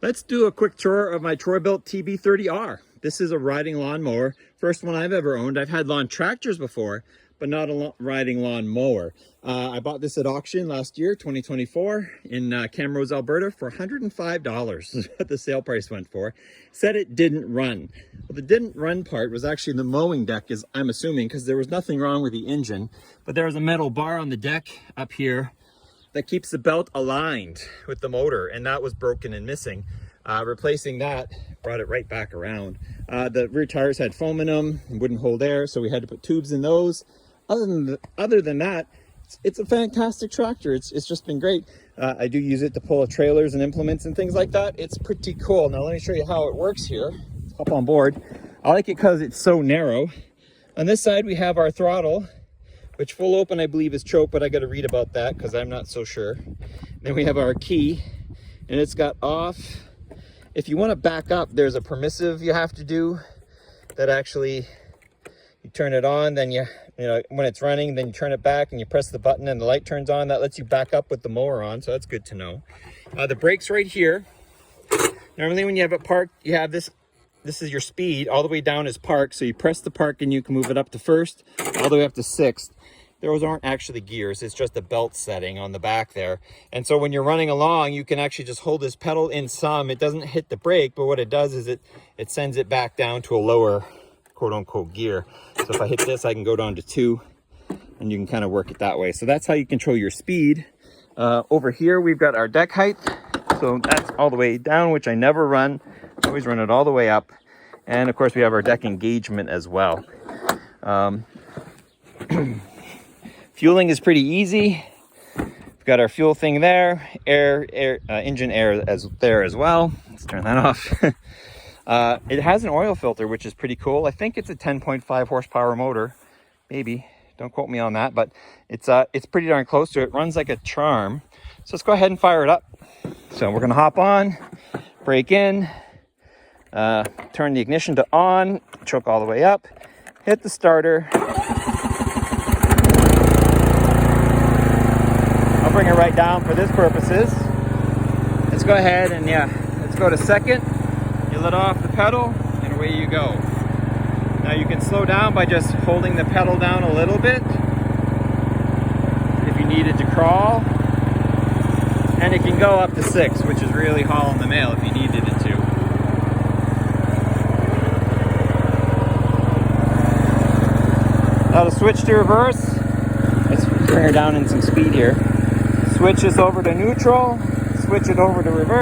Let's do a quick tour of my Troy-Bilt TR30-R. This is a riding lawn mower. First one I've ever owned. I've had lawn tractors before, but not a riding lawn mower. I bought this at auction last year, 2024, in Camrose, Alberta for $105 is what the sale price went for. Said it didn't run. Well, the didn't run part was actually the mowing deck, is I'm assuming, because there was nothing wrong with the engine, but there was a metal bar on the deck up here that keeps the belt aligned with the motor, and that was broken and missing. Replacing that brought it right back around. The rear tires had foam in them and wouldn't hold air, so we had to put tubes in those. Other than that, it's a fantastic tractor. It's just been great. I do use it to pull trailers and implements and things like that. It's pretty cool. Now let me show you how it works here. Let's hop on board. I like it because it's so narrow. On this side we have our throttle, which full open I believe is choke, but I got to read about that because I'm not so sure. Then we have our key, and it's got off. If you want to back up, there's a permissive you have to do that actually you turn it on, then you know when it's running, then you turn it back and you press the button and the light turns on. That lets you back up with the mower on, so that's good to know. The brakes right here. Normally when you have it parked, you have this is your speed. All the way down is park, so you press the park and you can move it up to first, all the way up to sixth. Those aren't actually gears, it's just a belt setting on the back there. And so when you're running along, you can actually just hold this pedal in some. It doesn't hit the brake, but what it does is it sends it back down to a lower quote-unquote gear. So if I hit this, I can go down to 2, and you can kind of work it that way. So that's how you control your speed. Over here, we've got our deck height. So that's all the way down, which I never run. I always run it all the way up. And of course, we have our deck engagement as well. Fueling is pretty easy. We've got our fuel thing there, engine air there as well. Let's turn that off. It has an oil filter, which is pretty cool. I think it's a 10.5 horsepower motor, maybe. Don't quote me on that, but it's pretty darn close to it. Runs like a charm. So let's go ahead and fire it up. So we're gonna hop on, brake in, turn the ignition to on, choke all the way up, hit the starter. Bring it right down for this purposes. Let's go ahead and let's go to second. You let off the pedal and away you go. Now you can slow down by just holding the pedal down a little bit if you needed to crawl, and it can go up to 6, which is really hauling the mail if you needed it to. Now to switch to reverse, let's bring her down in some speed here. Switch this over to neutral, switch it over to reverse.